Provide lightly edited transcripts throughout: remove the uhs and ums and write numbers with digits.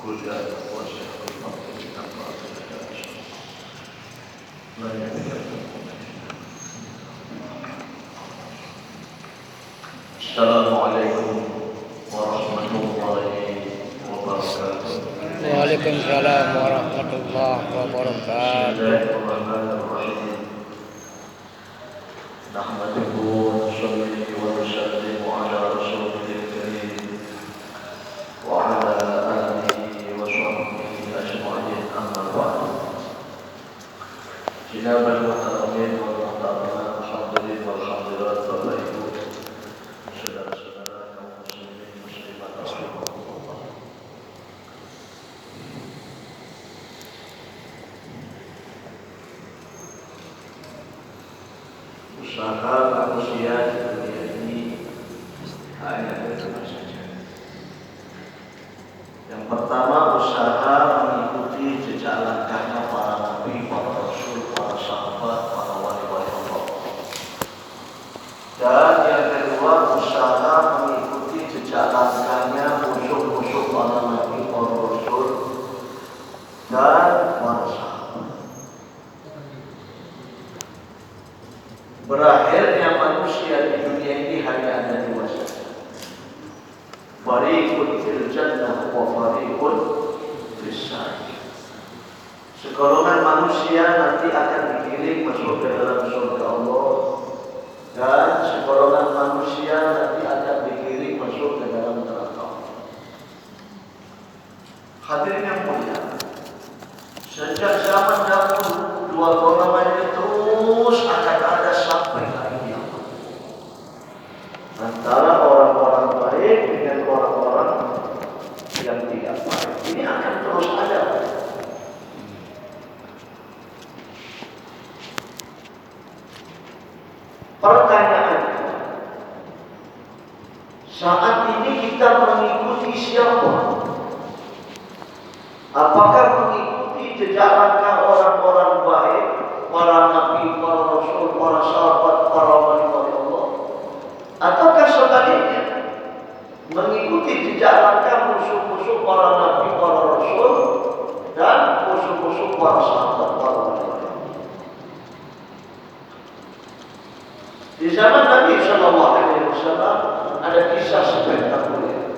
كل وشيخ الحق تقرأ لا يتكلم. السلام عليكم ورحمة الله وبركاته. وعليكم السلام ورحمة الله وبركاته. بسم الله الرحمن الرحيم. نحمده ونصلي ونسلم على رسوله الكريم وعلى آله وصحبه أجمعين، أما بعد. جناب المحترمين والمحترمات، الحاضرين والحاضرات، Bapak Ibu, saudara-saudara kaum muslimin muslimat rahimakumullah. Usaha manusia di dunia ini hanya ada dua saja. Yang pertama, usaha mengikuti jejak langkahnya para nabi, para rasul, para sahabat, para wali-wali Allah. Dan yang kedua, usaha mengikuti jejak langkahnya musuh-musuh para nabi, para rasul, dan para sahabat. Berakhirnya manusia di dunia ini hanya ada dua saja. Fariqun fil jannah wa fariqun fis sa'ir. Segolongan manusia nanti akan digiring masuk ke dalam surga Allah, dan segolongan manusia nanti akan digiring masuk ke dalam neraka. Hadirin yang mulia, sejak zaman dahulu dua golongan ini terus akan ada sampai hari kiamat. Antara orang-orang baik dengan orang-orang yang tidak baik. Ini akan terus ada. Pertanyaan, saat ini kita mengikuti siapa? Apakah mengikuti jejak langkah orang-orang baik, para nabi, para rasul, para sahabat, para wali-wali Allah? Ataukah sebaliknya, mengikuti jejak langkah musuh-musuh para nabi, para rasul, dan musuh-musuh para sahabat, para wali-wali Allah? Di zaman Nabi SAW ada kisah spektakuler.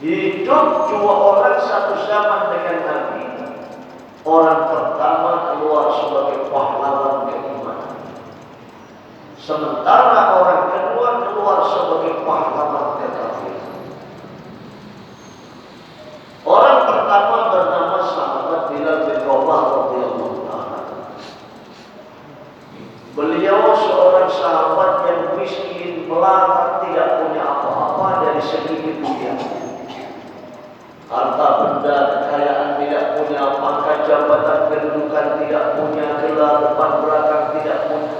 Hidup dua orang satu zaman dengan Nabi. Orang pertama keluar sebagai pahlawan keimanan, sementara orang kedua keluar sebagai pahlawan kekafiran. Orang pertama bernama sahabat Bilal bin Rabah radhiyallahu ta'ala. Beliau seorang sahabat yang miskin, melarat, tidak punya apa-apa dari segi dunia. Harta benda, kekayaan tidak punya, pangkat jabatan, kedudukan tidak punya, gelar depan belakang tidak punya.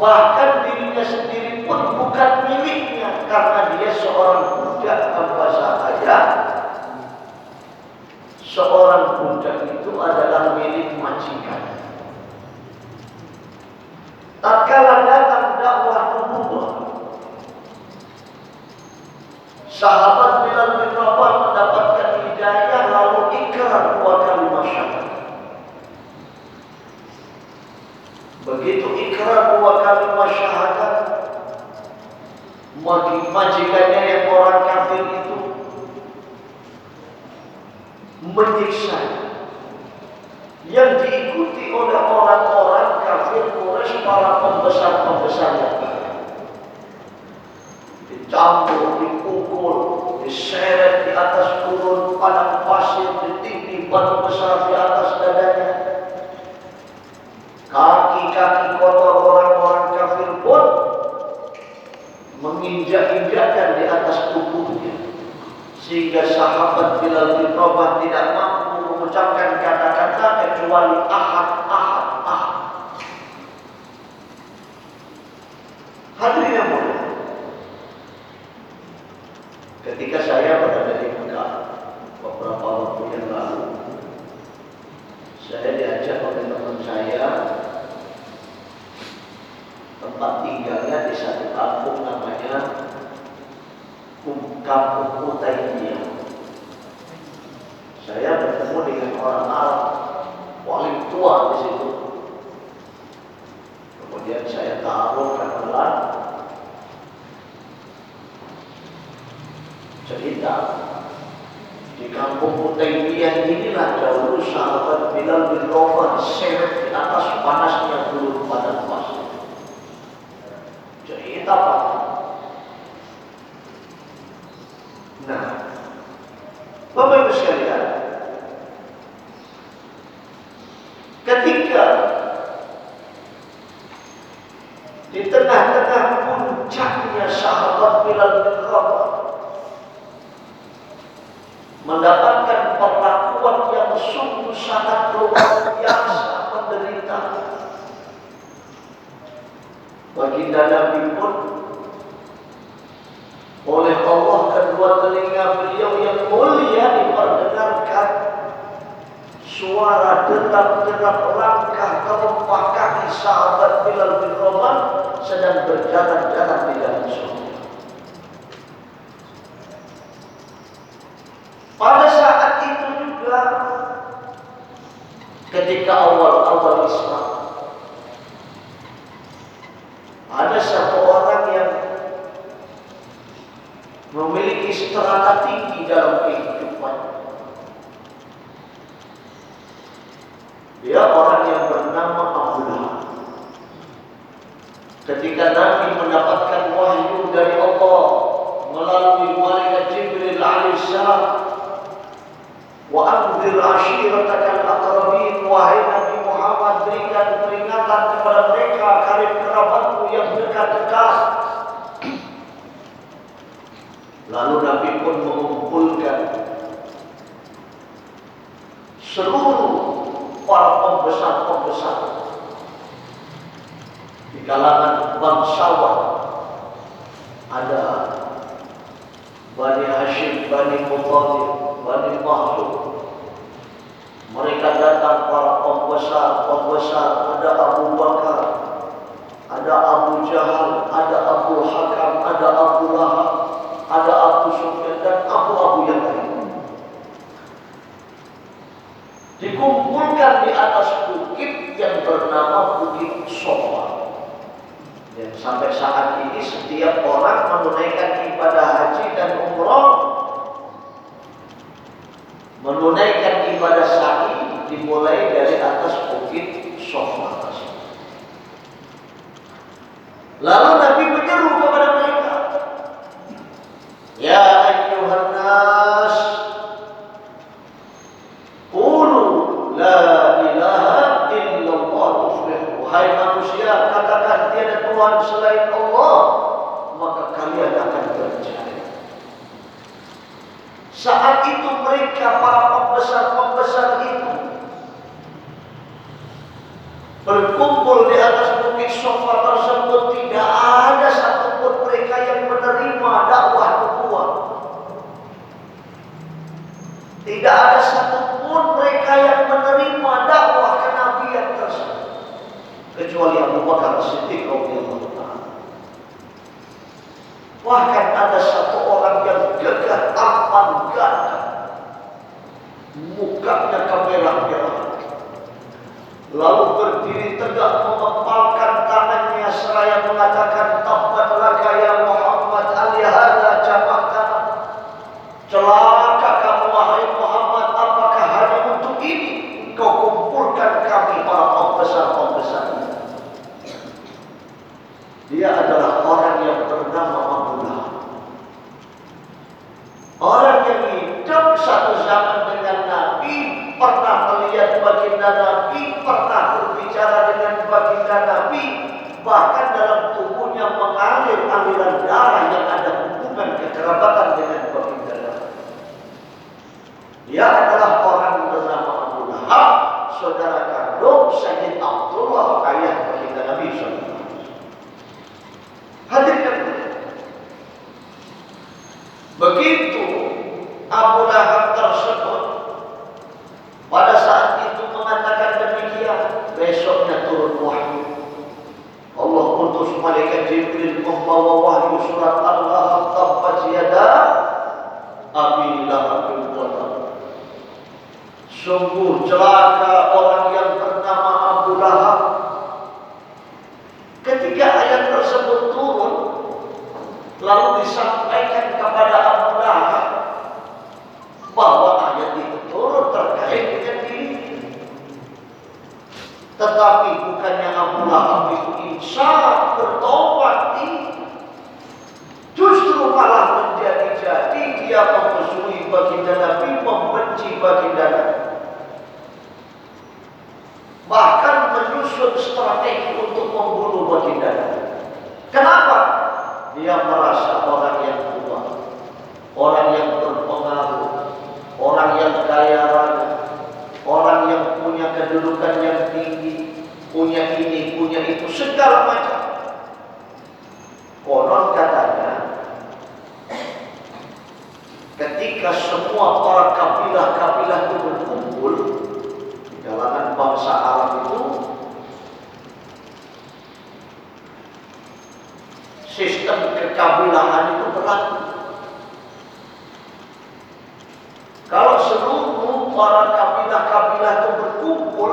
Bahkan dirinya sendiri pun bukan miliknya, karena dia seorang budak tanpa sahaya. Seorang budak itu adalah milik majikan. Tatkala datang dakwah nubuwah, sahabat Bilal bin Rabah mendapatkan hidayah lalu ikrar dua kalimat syahadat. Begitu ikrar dua kalimat syahadat, majikannya yang orang kafir itu menyiksa, yang diikuti oleh orang-orang kafir Quraisy, para pembesar-pembesar yang baik. Dicampur, dipukul, diseret di atas gurun padang pasir, ditindih batu besar di atas dadanya. Kaki-kaki kotor orang-orang kafir pun menginjak-injakkan di atas tubuhnya, sehingga sahabat Bilal bin Rabah tidak mampu mengucapkan kata-kata kecuali ahad, ahad, ahad. Hadirin yang mulia, ketika saya berada di Mekah beberapa waktu yang lalu, saya diajak oleh teman saya, tempat tinggalnya di satu kampung namanya Kampung Utaibiyah. Saya bertemu dengan orang Arab paling tua di situ. Kemudian saya taruh kenalan, cerita di kampung Hutaibiyah inilah dahulu sahabat Bilal bin Rabah diseret di atas panasnya gurun padang pasir. Cerita apa? Nah, Bapak Ibu sekalian, ketika di tengah-tengah puncaknya sahabat Bilal bin Rabah mendapatkan perlakuan yang sungguh sangat luar biasa menderita, baginda Nabi pun oleh Allah kedua telinga beliau yang mulia diperdengarkan suara detak-detak langkah kelompok kaki sahabat Bilal bin Rabah sedang berjalan-jalan di dalam surga. Pada saat itu juga ketika awal-awal Islam ada satu orang yang memiliki strata tinggi dalam kehidupan. Dia orang yang bernama Abu Lahab. Ketika Nabi mendapatkan wahyu dari Allah melalui malaikat Jibril alaihissalam, wa anzir ashiratakal aqrabin, wahai Nabi Muhammad, berikan peringatan kepada mereka karib kerabatmu yang dekat-dekat. Lalu Nabi pun mengumpulkan seluruh para pembesar-pembesar di kalangan bangsawan. Ada Bani Hashim, Bani Muttalib, Bani Mahzum. Mereka datang para pembesar-pembesar. Ada Abu Bakar, ada Abu Jahal, ada Abu Hakam, ada Abu Lahab, ada Abu Sufyan dan Abu yang lain. Dikumpulkan di atas bukit yang bernama Bukit Sofa. Dan sampai saat ini setiap orang menunaikan ibadah haji dan umrah, menunaikan ibadah sa'i dimulai dari atas Bukit Sofa. Lalu Nabi menyeru kepada mereka, ya ayyuhan nas, qulu la ilaha illallah tuflihu. Wahai manusia, katakan tiada Tuhan selain Allah, maka kalian akan berjaya. Saat itu mereka, para pembesar-pembesar itu, berkumpul di atas Bukit Sofa tersebut. Tidak ada satupun mereka yang menerima dakwah nubuwah. Tidak ada satupun mereka yang menerima dakwah kenabian tersebut, kecuali Abu Bakar As-Siddiq radhiyallahu ta'ala. Bahkan ada satu orang yang gagah tampan gagah, mukanya kemerah-merahan, lalu berdiri tegak mengepalkan tangannya seraya mengatakan, tabbat laka ya Muhammad, alihada jama'tana. Celaka kamu wahai Muhammad, apakah hanya untuk ini engkau kumpulkan kami para pembesar-pembesar? Dia adalah orang yang bernama Abu Lahab. Orang yang hidup satu zaman dengan Nabi, pernah melihat baginda Nabi, pernah berbicara dengan baginda Nabi, bahkan dalam tubuhnya mengalir aliran darah yang ada hubungan kekerabatan dengan baginda Nabi. Dia adalah orang bernama Abu Lahab, saudara kandung Sayyid Abdullah, ayah baginda Nabi SAW. Hadirkan begitu Abu Lahab tersebut pada saat itu mengatakan demikian, besoknya turun wahyu. Allah utus malaikat Jibril membawa wahyu surat Al-Lahab, tabbat yada Abi Lahab wa tab. celaka orang yang bernama Abu Lahab. Ketika ayat tersebut turun, lalu disampaikan kepada Abu Lahab bahwa ayat itu turun terkait dengan dirinya. Tetapi bukannya Abu Lahab itu insaf bertobat, justru malah menjadi-jadi dia memusuhi baginda Nabi, membenci baginda Nabi. Bahkan menyusun strategi untuk membunuh baginda Nabi. Kenapa? Dia merasa orang yang tua, orang yang berpengaruh, orang yang kaya raya, orang yang punya kedudukan yang tinggi, punya ini, punya itu, segala macam. Konon katanya, ketika semua para kabilah-kabilah itu berkumpul di kalangan bangsa Arab itu, sistem kekabilahan itu berlaku. Kalau seluruh para kabilah-kabilah itu berkumpul,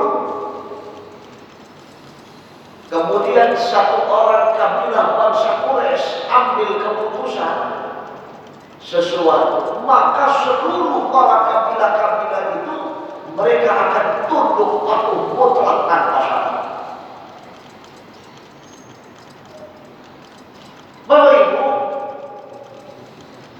kemudian satu orang kabilah bangsa Quraisy ambil keputusan sesuatu, maka seluruh para kabilah-kabilah itu mereka akan tunduk patuh mutlak tanpa syarat. Bapak Ibu,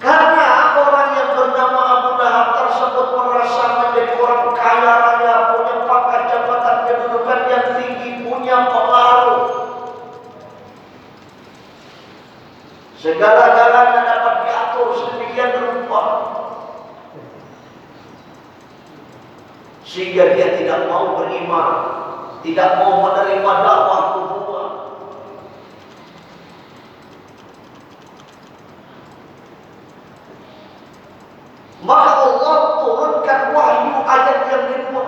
karena orang yang bernama Abu Lahab tersebut merasa menjadi orang kaya raya, punya pangkat jabatan kedudukan yang tinggi, punya pengaruh, segala-galanya dapat diatur sedemikian rupa, sehingga dia tidak mau beriman, tidak mau menerima dakwah nubuwah. Maka Allah turunkan wahyu ayat yang kedua.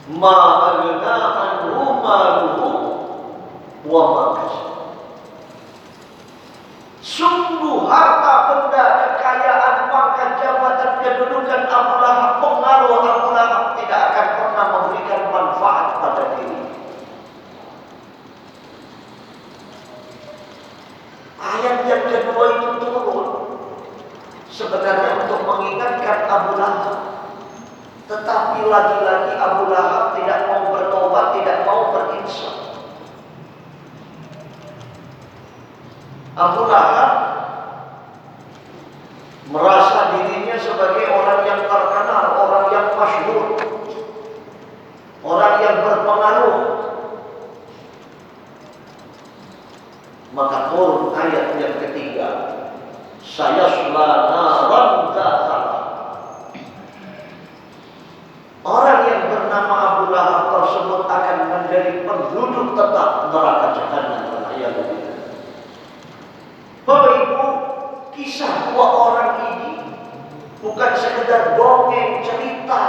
Ma aghna anhu maluhu wa ma kasab. Sungguh harta benda, kekayaan, pangkat jabatan, kedudukan Abu Lahab, pengaruh Abu Lahab tidak akan pernah memberikan manfaat pada diri. Ayat yang kedua itu turun sebenarnya untuk mengingatkan Abu Lahab, tetapi lagi-lagi Abu Lahab tidak mau bertobat, tidak mau berinsaf. Abu Lahab merasa dirinya sebagai orang yang terkenal, orang yang masyhur, orang yang berpengaruh. Maka turun ayat yang ketiga, sayasla naran dzata. Orang yang bernama Abu Lahab tersebut akan menjadi penduduk tetap neraka jahanam. Bapak Ibu, kisah dua orang ini bukan sekedar dongeng cerita,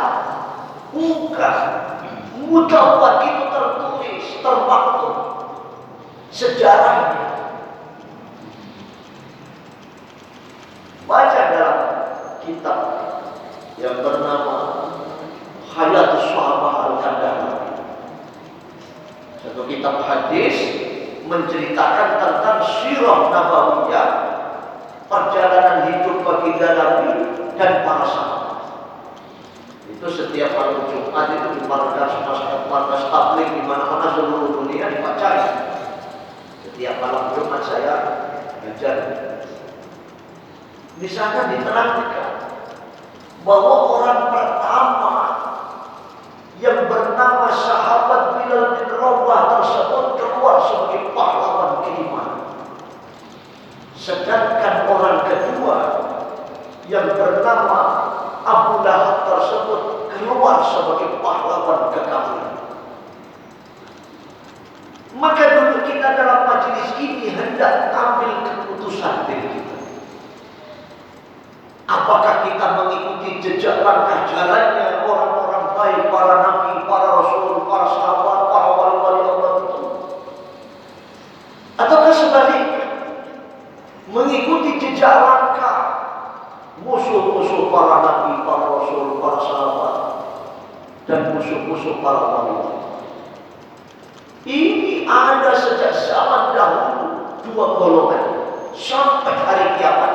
bukan. Mutawat itu tertulis, termaktub sejarahnya. Baca dalam kitab yang bernama Hayatus Sahabah Al-Kandahari, satu kitab hadis menceritakan tentang sirah nabawiyah, perjalanan hidup baginda Nabi dan para sahabat. Itu setiap malam Jumat itu di markas tabligh di mana-mana seluruh dunia dibaca. Setiap malam Jumat saya ngajar. Di sana diterangkan bahwa orang pertama yang bernama sahabat Bilal bin Rabah tersebut keluar sebagai pahlawan keimanan. Sedangkan orang kedua yang bernama Abu Lahab tersebut keluar sebagai pahlawan kekafiran. Maka dulu kita dalam majelis ini hendak ambil keputusan diri kita. Apakah kita mengikuti jejak langkah jalannya orang-orang baik, para nabi, para rasul, para sahabat, para wali-wali Allah itu? Ataukah sebaliknya mengikuti jejak langkah musuh-musuh para nabi, para rasul, para sahabat, dan musuh-musuh para wali. Ini ada sejak zaman dahulu dua golongan sampai hari kiamat.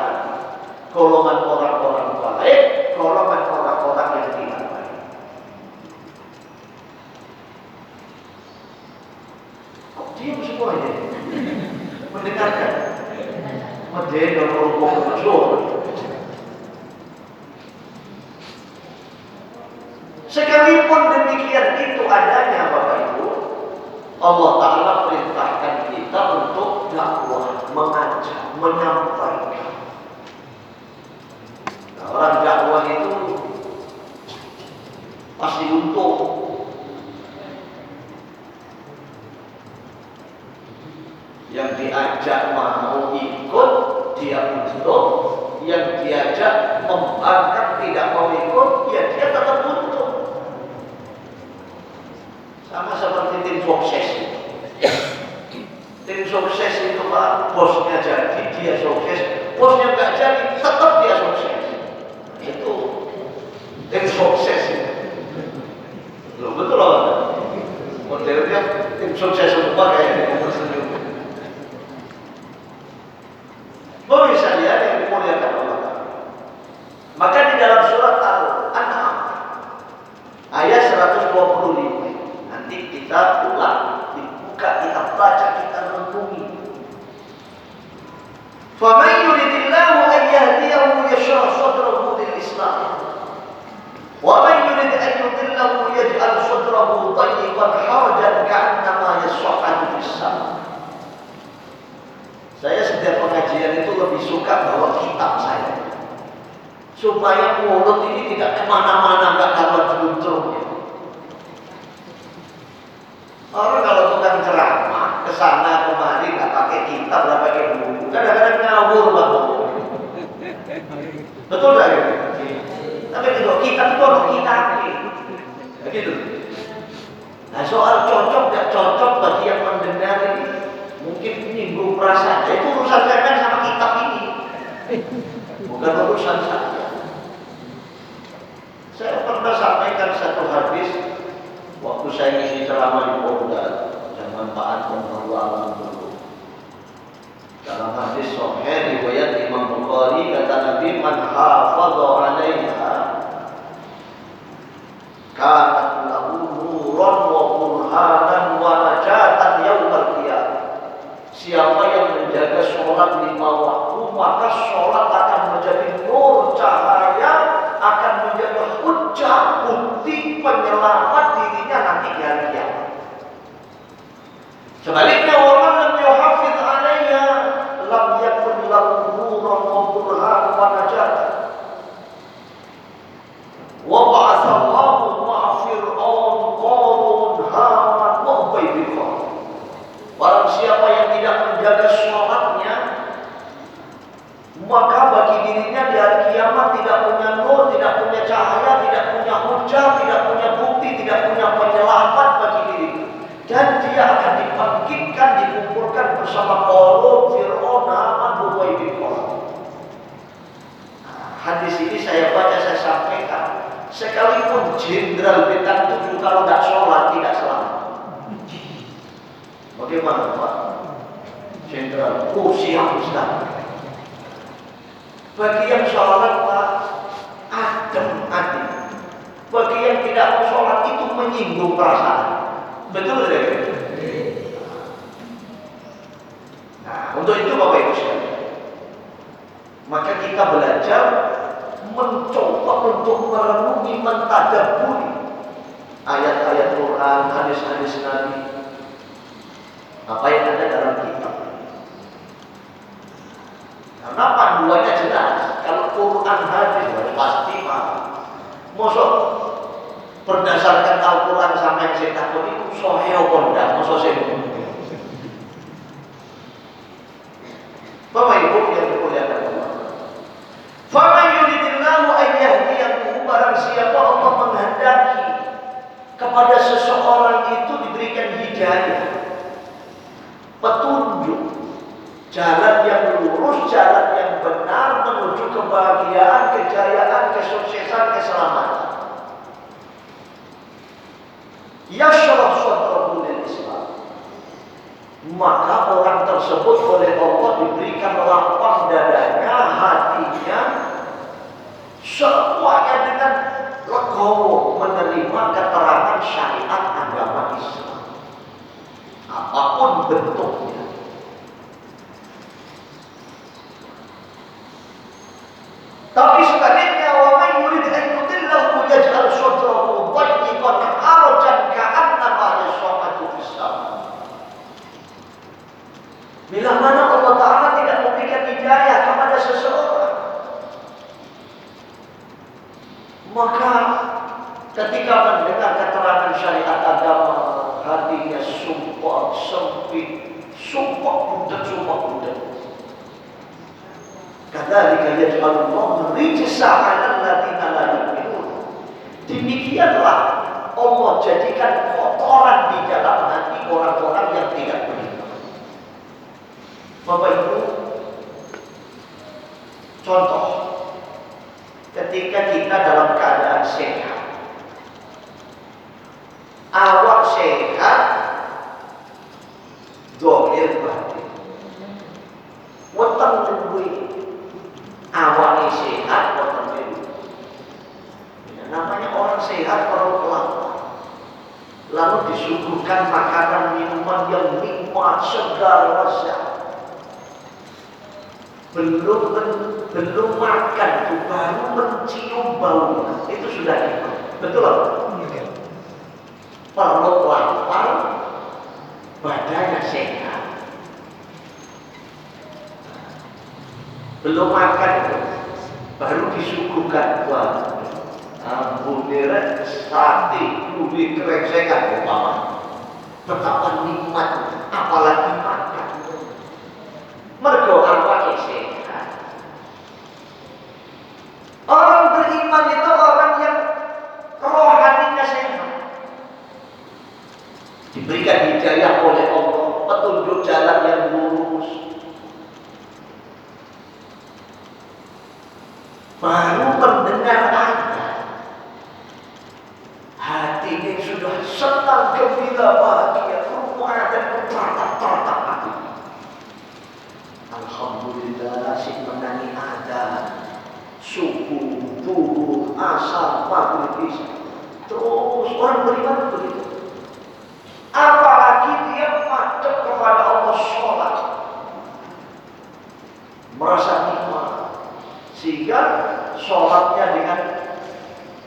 Golongan orang-orang baik, golongan orang-orang yang tidak baik. Kok diam semua ini? Mendengarkan? Mendengar orang musuh. Sekalipun demikian itu adanya Bapak Ibu, Allah Ta'ala perintahkan kita untuk dakwah, mengajak, menyampaikan. Nah, orang dakwah itu pasti untung. Yang diajak mau ikut, dia untung. Yang diajak membangkang tidak mau ikut, ya dia tetap untung. Sama seperti tim sukses. Tim sukses itu Pak, bosnya jadi, dia sukses. Bosnya nggak jadi, tetap dia sukses. Itu tim sukses. Loh, betul loh. Modelnya tim sukses semua kayak ini. Boleh saya yang dimuliakan Allah. Maka di dalam surat Al-An'am ayat 125. Nanti kita ulang, dibuka, kita baca, kita renungi. فَمَنْ يُرِدِ اللَّهُ أَنْ يَهْدِيَهُ يَشْرَحْ صَدْرَهُ لِلْإِسْلَامِ وَمَنْ يُرِدْ أَنْ يُضِلَّهُ يَجْعَلْ صَدْرَهُ ضَيِّقًا حَرَجًا كَأَنَّمَا يَصَّعَّدُ فِي السَّمَاءِ. Saya setiap pengajian itu lebih suka bawa kitab saya, supaya mulut ini tidak kemana-mana, nggak karuan jeluntrungnya. Orang kalau tukang ceramah kesana kemari nggak pakai kitab, nggak pakai buku, kadang-kadang ngawur banget. Betul nggak ya? Tapi kalau kitab itu orang kita, begitu. Nah, soal cocok nggak cocok bagi yang mendengar ini, mungkin menyinggung perasaan. Itu urusan saya sama kitab ini, bukan urusan saya. Saya pernah sampaikan satu hadis waktu saya ngisi ceramah di Polda, zaman Pak Anton Alam dulu. Dalam hadis sahih riwayat Imam Bukhari, kata Nabi, man hafadha 'alaiha kanat lahu nuran wa burhanan wa najatan yaumil qiyamah. Siapa yang menjaga sholat 5 waktu, maka sholat akan menjadi nur, cahaya, akan menjadi hujjah, bukti penyelamat dirinya nanti di hari kiamat. Sebaliknya, orang lam yuhafiz 'alaiha lam yakun lahu nuran wa burhanan wa najatan. Wa ba'atsallahu ma'a Fir'aun, Qarun, Haman, wa Ubay bin Khalaf. Barang siapa yang tidak menjaga sholatnya, maka bagi dirinya di hari kiamat tidak punya nur, tidak punya cahaya, tidak punya hujah, tidak punya bukti, tidak punya penyelamat bagi dirinya. Dan dia akan dibangkitkan, dikumpulkan bersama Qarun, Fir'aun, Haman, Ubay bin Khalaf. Hadis ini saya baca, saya sampaikan. Sekalipun jenderal bintang 7 kalau tidak sholat tidak selamat. Bagaimana Pak? Jenderal, siap Ustaz. Bagi yang sholat Pak, adem hati. Bagi yang tidak mau sholat itu menyinggung perasaan. Betul tidak? Nah, untuk itu Bapak Ibu sekalian, maka kita belajar mencoba untuk merenungi, mentadabburi ayat-ayat Quran, hadis-hadis Nabi, apa yang ada dalam kitab. Karena panduannya jelas. Kalau Quran hadis pasti paham. Mosok berdasarkan Al-Quran sampai yang saya takut itu sahih apa ndak? Mosok saya. Bapak Ibu yang dimuliakan Allah. Faman yuridillahu an yahdiyahu, barang siapa Allah menghendaki kepada seseorang itu diberikan hidayah, petunjuk, jalan yang lurus, jalan yang benar menuju kepada kebahagiaan, kejayaan, kesuksesan, keselamatan. Yashrah sadrahu lil Islam. Maka orang tersebut oleh Allah diberikan lapang dadanya, hatinya, semuanya dengan legowo menerima keterangan syariat agama Islam, apapun bentuknya. Tapi sebaliknya, wa man yurid an yudillahu yaj'al sadrahu dayyiqan harajan ka'annama yas'adu fis sama'. Bila mana Allah Ta'ala tidak memberikan hidayah kepada seseorang, maka ketika mendengar keterangan syariat agama, hatinya sumpah, sempit, sumpah budak. Kadzalika yaj'alullahu rijsa 'alal ladzina la yu'minun. Demikianlah Allah jadikan kotoran di dalam hati orang-orang yang tidak beriman. Bapak Ibu, contoh, ketika kita dalam keadaan sehat, awak sehat, zahir batin, weteng duwe, awak sehat, weteng duwe. Namanya orang sehat perut lapar, lalu disuguhkan makanan minuman yang nikmat, segar, lezat. Belum makan itu baru mencium baunya, itu sudah nikmat. Betul apa? Perut lapar, badannya sehat. Belum makan itu baru disuguhkan buah ampunirat sate ubi krengsengan umpama. Betapa nikmat, apalagi makan. Mergo awake sehat. Orang beriman itu orang yang rohaninya sehat, diberikan hidayah oleh Allah, petunjuk jalan yang lurus, baru mendengar ayat, hatinya sudah senang, gembira, bahagia, rumah dan tertatap hati. Alhamdulillah, si menani ada subuh, duhur, asar, maghrib, isya. Terus orang beriman begitu. Apalagi dia madep kepada Allah, sholat, merasa nikmat, sehingga sholatnya dengan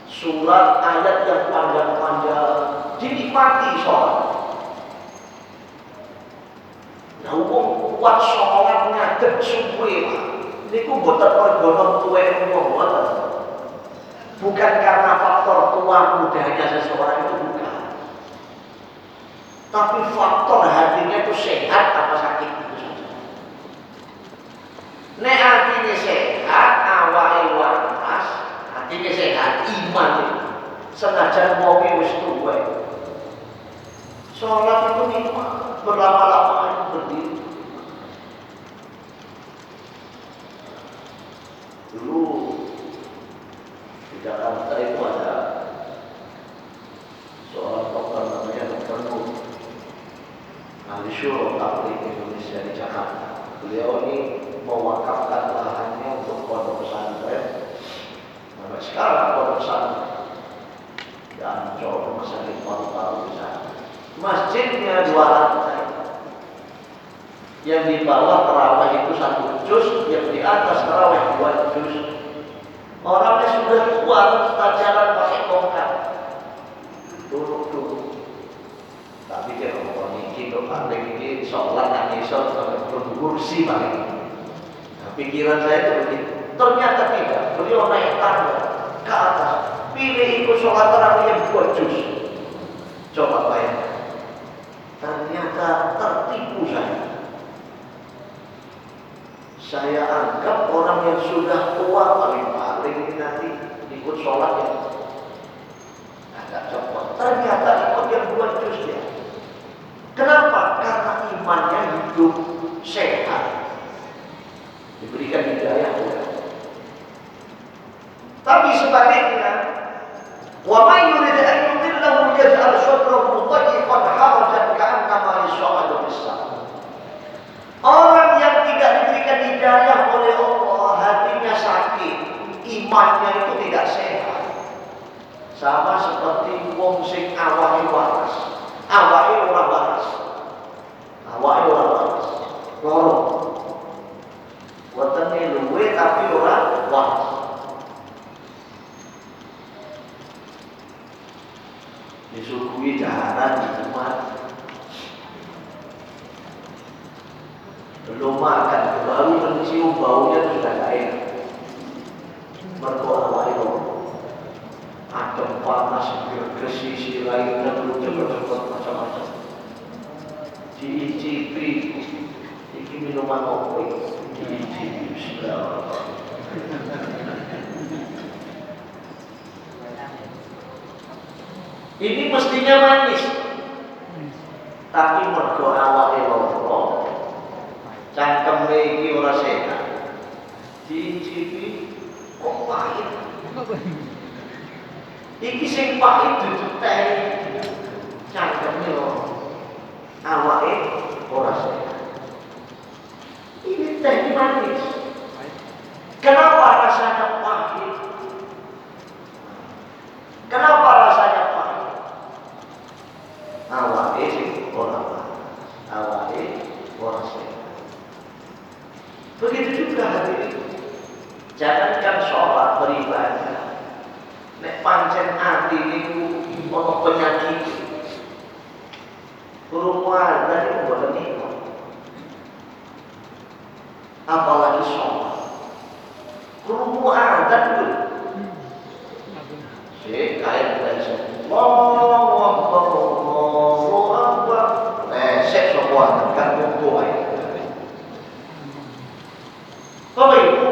surat ayat yang panjang-panjang dinikmati sholat. Nah, wong kuat sholat ngadeg subuh niku mboten mergo tuwek wong mboten. Bukan karena faktor tua mudanya seseorang itu, bukan. Tapi faktor hatinya itu sehat apa sakit itu saja. Nek hatinya sehat, awake waras, hatinya sehat, iman itu. Senajan wong wis tuwek, sholat itu nikmat, berlama-lama berdiri. Dulu di Jakarta itu ada seorang dokter namanya Dr. Nur, ahli syurah tabligh Indonesia di Jakarta. Beliau ini mewakafkan lahannya untuk pondok pesantren. Sampai sekarang pondok pesantren dan Ancol, rumah sakit paru-paru di sana. Masjidnya 2 lantai. Yang di bawah terawih itu 1 juz, yang di atas terawih 2 juz. Orangnya sudah tua, jalan pakai tongkat. Duduk. Tapi dia ngomong ini kok paling ini sholat yang iso kursi paling. Nah, pikiran saya itu begitu. Ternyata tidak. Beliau naik tangga ke atas. Pilih ikut sholat terawih yang 2 juz. Coba bayangkan. Ternyata tertipu saya. Saya anggap orang yang sudah tua paling nanti ikut sholat yang agak cepat. Ternyata ikut yang 2 juz ya. Kenapa? Karena imannya hidup sehat, diberikan hidayah oleh Allah. Tapi sebaliknya, wa may yurid an yudillahu yaj'al sadrahu dayyqan harajan ka'annama yas'adu fis sama'. Orang yang tidak diberikan hidayah oleh Allah, hatinya sakit, imannya itu tidak sehat. Sama seperti wong sing awake waras, awake ora waras. Awake ora waras. Loro. Wetenge luwe tapi ora waras. Disuguhi daharan di rumah, belum makan, baru mencium baunya sudah gak enak. Berdoa ada panas, berkesi, lainnya belum cepat-cepat macam-macam. Diicipi, ini minuman apa itu? Diicipi, bismillahirrahmanirrahim. Ini mestinya manis, tapi mergo awake loro, cangkeme iki ora sehat. Diicipi kok pahit. Iki sing pahit dudu teh. Cangkeme loro. Awake ora sehat. Ini teh manis. Kenapa rasanya pahit? Kenapa rasanya pahit? Awake sing ora waras, awake ora sehat. Begitu juga hadirin. Jangankan sholat beribadah, nek pancen ati niku ono penyakit, krungu azan niku boten nikmat. Apalagi sholat, krungu azan itu, kayak biasa. Allahu Akbar, Allahu Akbar. Sek sopan kan kumpul ae. Bapak Ibu,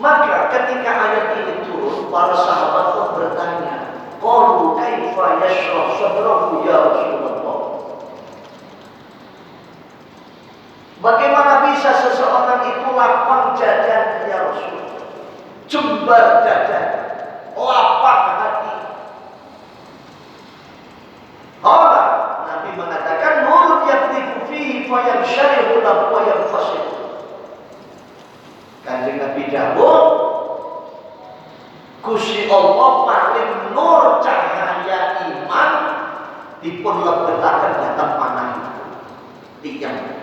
maka ketika ayat ini turun, para sahabat pun bertanya, qalu kaifa yashrah sadrahu ya Rasulullah? Bagaimana bisa seseorang itu lapang dadanya ya Rasul? Jembar dada, lapang hati. Allah Nabi mengatakan nur yaqdifu fihi fayamsharihu lahu wa yanfasih. Kanjeng Nabi dawuh, Gusti Allah paling nur cahaya iman dipun lebetaken dhateng panah tiyang,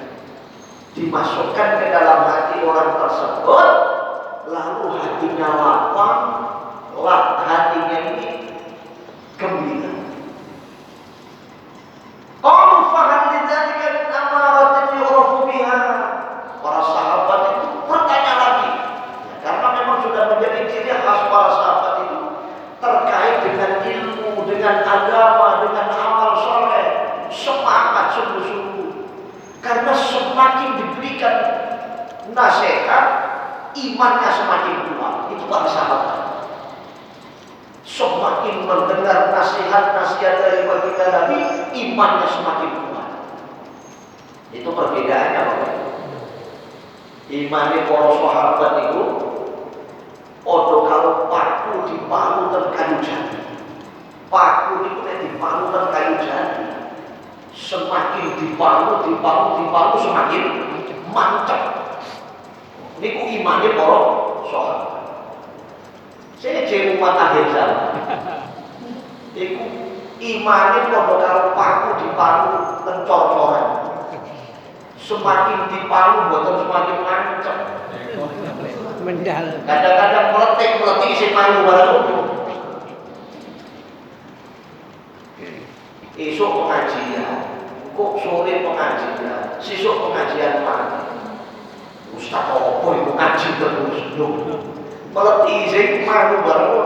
dimasukkan ke dalam hati orang tersebut, lalu hatinya lapang, hatinya ini gembira. Qalu fahal lidzalika min amaratin yu'rafu biha. Para sahabat itu bertanya lagi, karena memang sudah menjadi ciri khas para sahabat itu terkait dengan ilmu, dengan agama, dengan amal soleh, semangat sungguh-sungguh. Karena semakin diberikan nasihat, imannya semakin kuat. Itu para sahabat. Semakin mendengar nasihat-nasihat dari baginda Nabi, imannya semakin kuat. Itu perbedaannya, Bapak. Imane para sahabat itu odo kalau paku dipalu ten kayu jati. Paku itu nek dipalu ten kayu jati, semakin dipalu semakin mantap. Niku imane para sahabat. Saya jadi umat akhir zaman. Iku imane padha karo paku dipalu ten cor-coran. Semakin dipalu boten semakin ngancem. Mendal. Kadang-kadang meletik isi palu barang. Esok pengajian, kok sore pengajian, sesuk pengajian pagi. Ustaz apa iku ngaji terus lho. Meletik isi palu barang.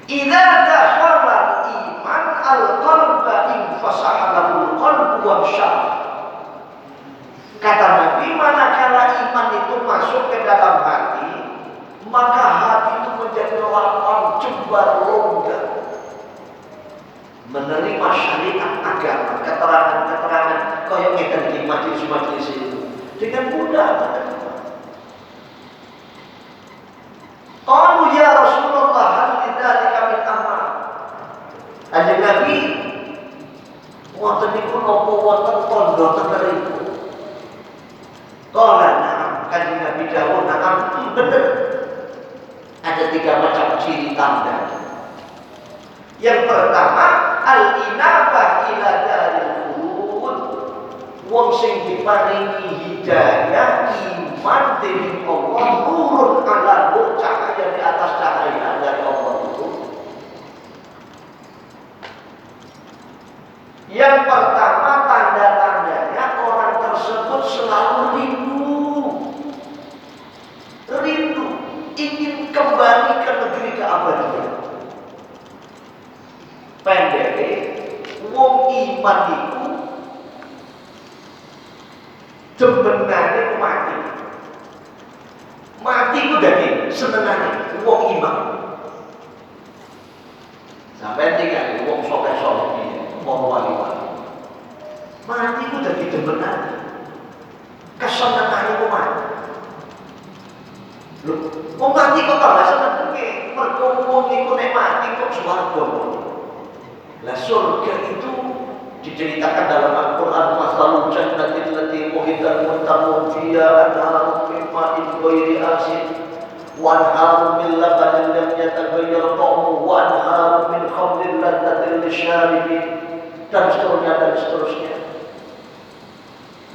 Idza dakhala iman al-qalba infasaha lahu al-qalbu wa syarah. Kata Nabi, manakala iman itu masuk ke dalam hati, maka hati itu menjadi lapang, jembar, longgar, menerima syariat agama, keterangan-keterangan kaya ngeten di majelis-majelis itu dengan mudah. menapa wonten tandha teneriku. Qala na'am, Kanjeng Nabi dawuh na'am, bener. Ada 3 macam ciri tanda. Yang pertama, al-inabah ila daril khulud. Wong sing diparingi hidayah iman dening Allah nurun ala nur, cahaya di atas cahaya dari Allah itu. Yang pertama tanda-tandanya orang tersebut selalu rindu, ingin kembali ke negeri keabadian. Pendeke, wong iman itu demenane mati. Mati itu dadi senengane wong iman. Sampai tinggal wong soleh-soleh iki, wong wali-wali. Mati itu dadi demenane. Kesenengane ku mati. Lho, wong mati kok tambah senenge, mergo wong iku nek mati kok swarga. Lah surga itu diceritakan dalam Al-Quran, masalul jannatil lati muhidan muttaqun fiha anharun min ma'in ghairi asin wa anharun min labanin lam yataghayyar ta'muhu wa anharun min khamrin ladzatin lisyaribin, dan seterusnya.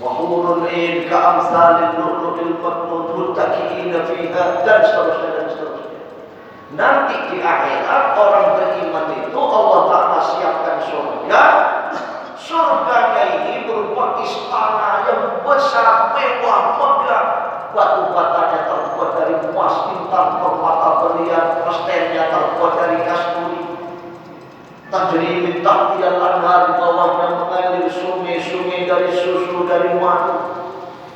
Wa hurun 'ain ka'amsalil lu'lu'il maknun muttaqiina fiha, dan seterusnya. Nanti di akhirat orang beriman itu Allah Ta'ala siapkan surga. Surganya ini berupa istana yang besar, mewah, megah. Batu batanya terbuat dari emas, intan, permata berlian, restennya terbuat dari kasturi. Tajri min tahtiyal anhar, di bawahnya mengalir sungai-sungai dari susu, dari madu.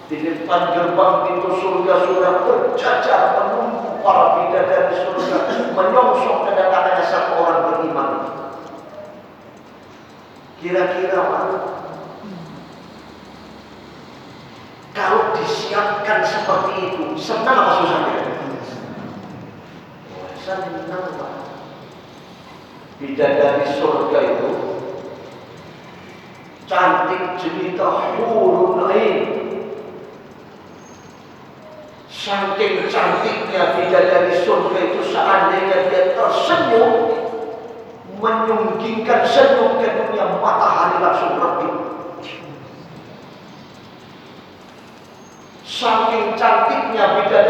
Di depan gerbang pintu surga sudah berjajar menunggu para bidadari surga menyongsong kedatangannya satu orang beriman. Kira-kira kalau disiapkan seperti itu, senang apa susahnya? Senang, Pak. Bidadari surga itu cantik jelita hurun 'ain. Saking cantiknya bidadari surga itu, seandainya dia tersenyum, menyunggingkan senyum ke dunia, matahari langsung redup. Saking cantiknya bidadari